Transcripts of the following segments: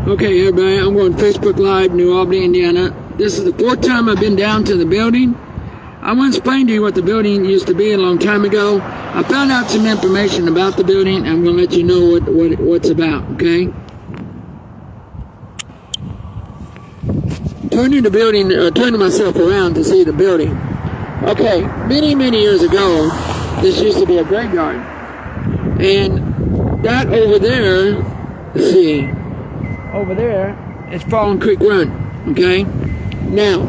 Okay, everybody, I'm going Facebook Live, New Albany, Indiana. This is the 4th time I've been down to the building. I want to explain to you what the building used to be a long time ago. I found out some information about the building. I'm going to let you know what's about, okay? Turning myself around to see the building. Okay, many years ago, this used to be a graveyard. And that over there, let's see, over there is Fallen Creek Run, okay? Now,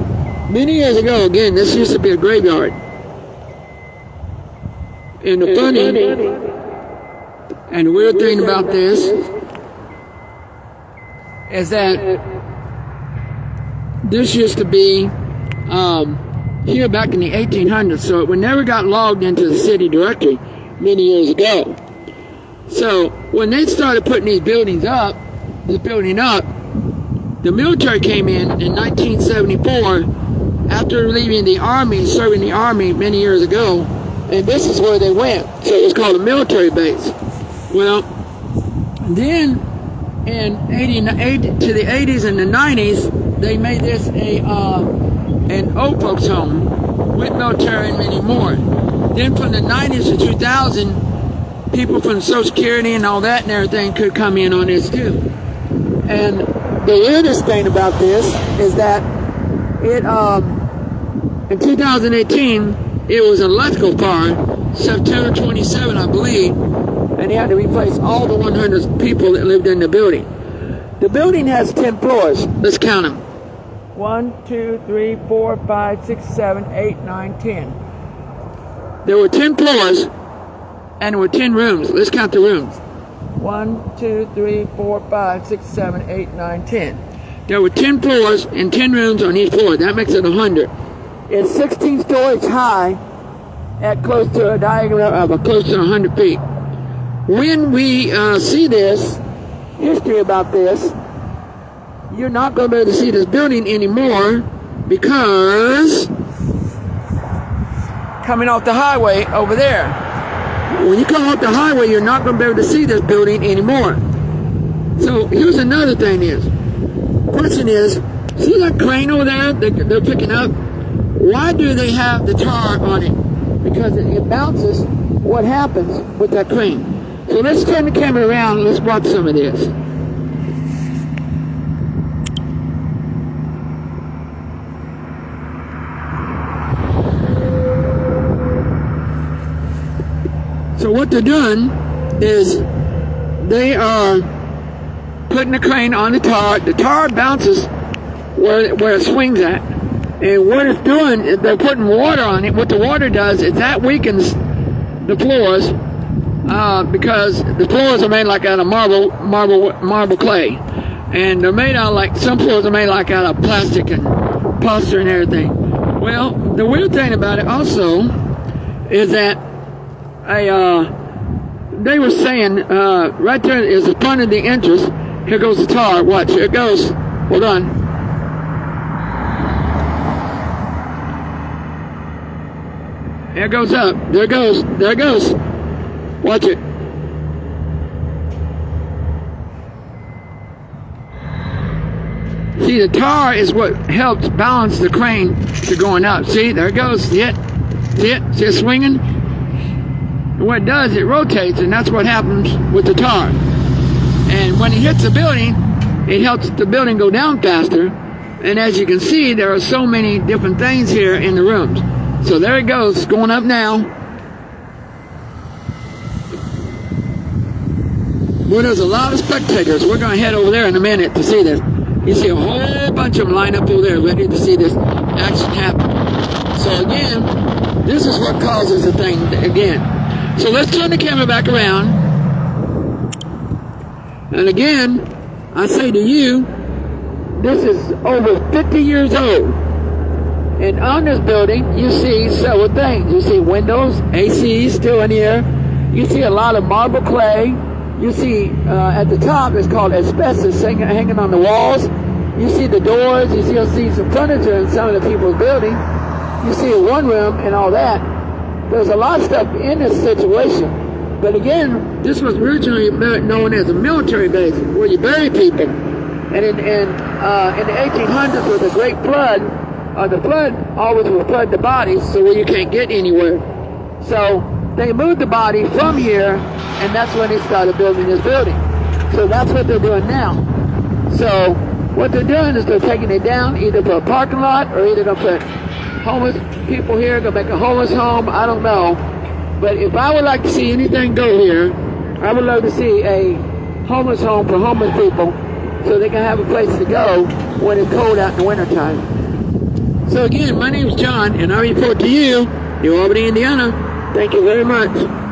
many years ago, again, this used to be a graveyard. And the funny and the weird thing about this is that this used to be here back in the 1800s, so it never got logged into the city directory many years ago. So when they started putting this building up, the military came in 1974 after leaving the army, serving the army many years ago, and this is where they went. So it was called a military base. Well, then in to the 80s and the 90s, they made this an old folks home with military and many more. Then from the 90s to 2000, people from Social Security and all that and everything could come in on this too. And the weirdest thing about this is that it, in 2018, it was an electrical fire, September 27, I believe, and they had to replace all the 100 people that lived in the building. The building has 10 floors. Let's count them. 1, 2, 3, 4, 5, 6, 7, 8, 9, 10. There were 10 floors, and there were 10 rooms. Let's count the rooms. 1, 2, 3, 4, 5, 6, 7, 8, 9, 10. There were 10 floors and 10 rooms on each floor. That makes it 100. It's 16 stories high at close to a diagonal of close to 100 feet. When we see this, history about this, you're not going to be able to see this building anymore because coming off the highway over there. When you come off the highway, you're not going to be able to see this building anymore. So here's another thing is, question is, see that crane over there that they're picking up? Why do they have the tar on it? Because it bounces what happens with that crane. So let's turn the camera around and let's watch some of this. So what they're doing is they are putting the crane on the tar. The tar bounces where it swings at. And what it's doing is they're putting water on it. What the water does is that weakens the floors because the floors are made like out of marble clay. And they're made out like, some floors are made like out of plastic and plaster and everything. Well, the weird thing about it also is that they were saying right there is the front of the entrance. Here goes the tar. Watch. Here it goes. Hold on. There goes up. There goes. There it goes. Watch it. See, the tar is what helps balance the crane to going up. See, there it goes. See it? See it? See it swinging? And what it does, it rotates, and that's what happens with the tar. And when it hits the building, it helps the building go down faster. And as you can see, there are so many different things here in the rooms. So there it goes, it's going up now. Well, there's a lot of spectators. We're going to head over there in a minute to see this. You see a whole bunch of them lined up over there ready to see this action happen. So again, this is what causes the thing again. So let's turn the camera back around. And again, I say to you, this is over 50 years old. And on this building, you see several things. You see windows, AC still in here. You see a lot of marble clay. You see at the top, it's called asbestos hanging on the walls. You see the doors. You see some furniture in some of the people's building. You see one room and all that. There's a lot of stuff in this situation. But again, this was originally known as a military base where you bury people. And in the 1800s with the Great Flood, the flood always will flood the bodies, so where you can't get anywhere. So they moved the body from here, and that's when they started building this building. So that's what they're doing now. So what they're doing is they're taking it down either for a parking lot or either going to put homeless people here, going to make a homeless home. I don't know. But if I would like to see anything go here, I would love to see a homeless home for homeless people so they can have a place to go when it's cold out in the wintertime. So again, my name is John, and I report to you, New Albany, Indiana. Thank you very much.